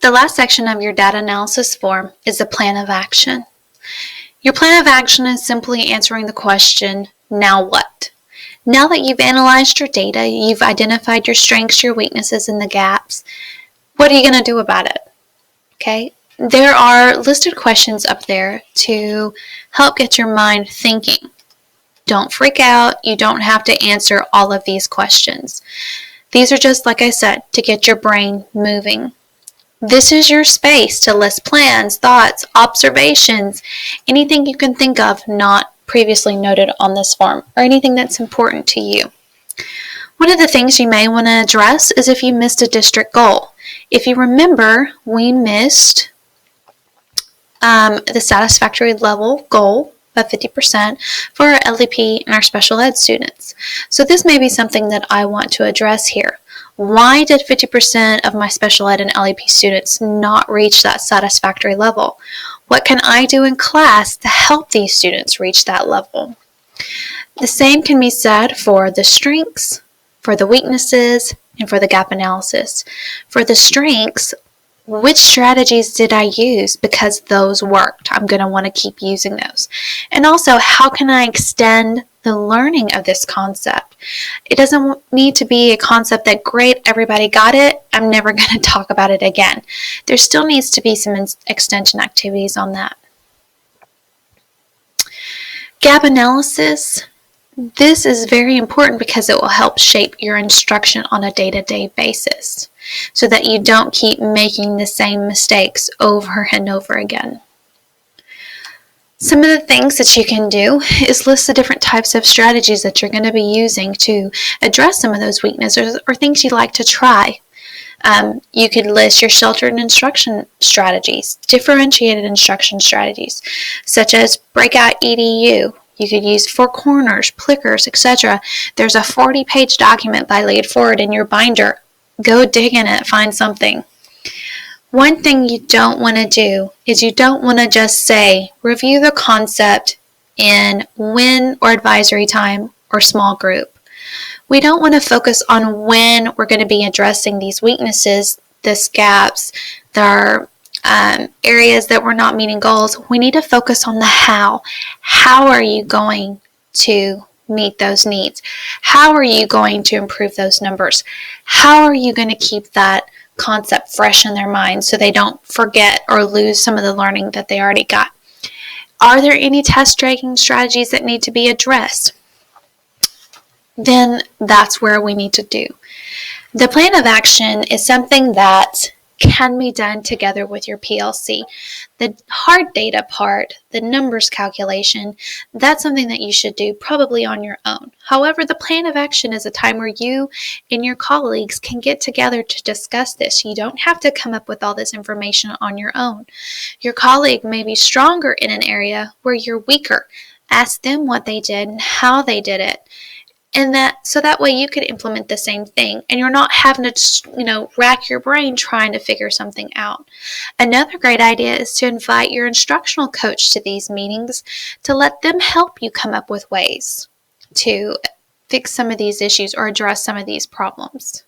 The last section of your data analysis form is the plan of action. Your plan of action is simply answering the question, now what? Now that you've analyzed your data, you've identified your strengths, your weaknesses, and the gaps, what are you going to do about it? Okay? There are listed questions up there to help get your mind thinking. Don't freak out. You don't have to answer all of these questions. These are just, like I said, to get your brain moving. This is your space to list plans, thoughts, observations, anything you can think of not previously noted on this form, or anything that's important to you. One of the things you may want to address is if you missed a district goal. If you remember, we missed the satisfactory level goal of 50% for our LEP and our special ed students. So this may be something that I want to address here. Why did 50% of my special ed and LEP students not reach that satisfactory level? What can I do in class to help these students reach that level? The same can be said for the strengths, for the weaknesses, and for the gap analysis. For the strengths, which strategies did I use because those worked? I'm going to want to keep using those. And also, how can I extend the learning of this concept? It doesn't need to be a concept that, great, everybody got it, I'm never going to talk about it again. There still needs to be some extension activities on that. Gap analysis. This is very important because it will help shape your instruction on a day-to-day basis so that you don't keep making the same mistakes over and over again. Some of the things that you can do is list the different types of strategies that you're going to be using to address some of those weaknesses or things you'd like to try. You could list your sheltered instruction strategies, differentiated instruction strategies, such as breakout EDU. You could use four corners, plickers, etc. There's a 40-page document by Laid Forward in your binder. Go dig in it, find something. One thing you don't want to do is you don't want to just say, review the concept in WIN or advisory time or small group. We don't want to focus on when we're going to be addressing these weaknesses, these gaps, the areas that we're not meeting goals. We need to focus on the how. How are you going to meet those needs? How are you going to improve those numbers? How are you going to keep that concept fresh in their minds so they don't forget or lose some of the learning that they already got? Are there any test taking strategies that need to be addressed? Then that's where we need to do. The plan of action is something that can be done together with your PLC. The hard data part, the numbers calculation, that's something that you should do probably on your own. However, the plan of action is a time where you and your colleagues can get together to discuss this. You don't have to come up with all this information on your own. Your colleague may be stronger in an area where you're weaker. Ask them what they did and how they did it. And so that way you could implement the same thing and you're not having to, rack your brain trying to figure something out. Another great idea is to invite your instructional coach to these meetings to let them help you come up with ways to fix some of these issues or address some of these problems.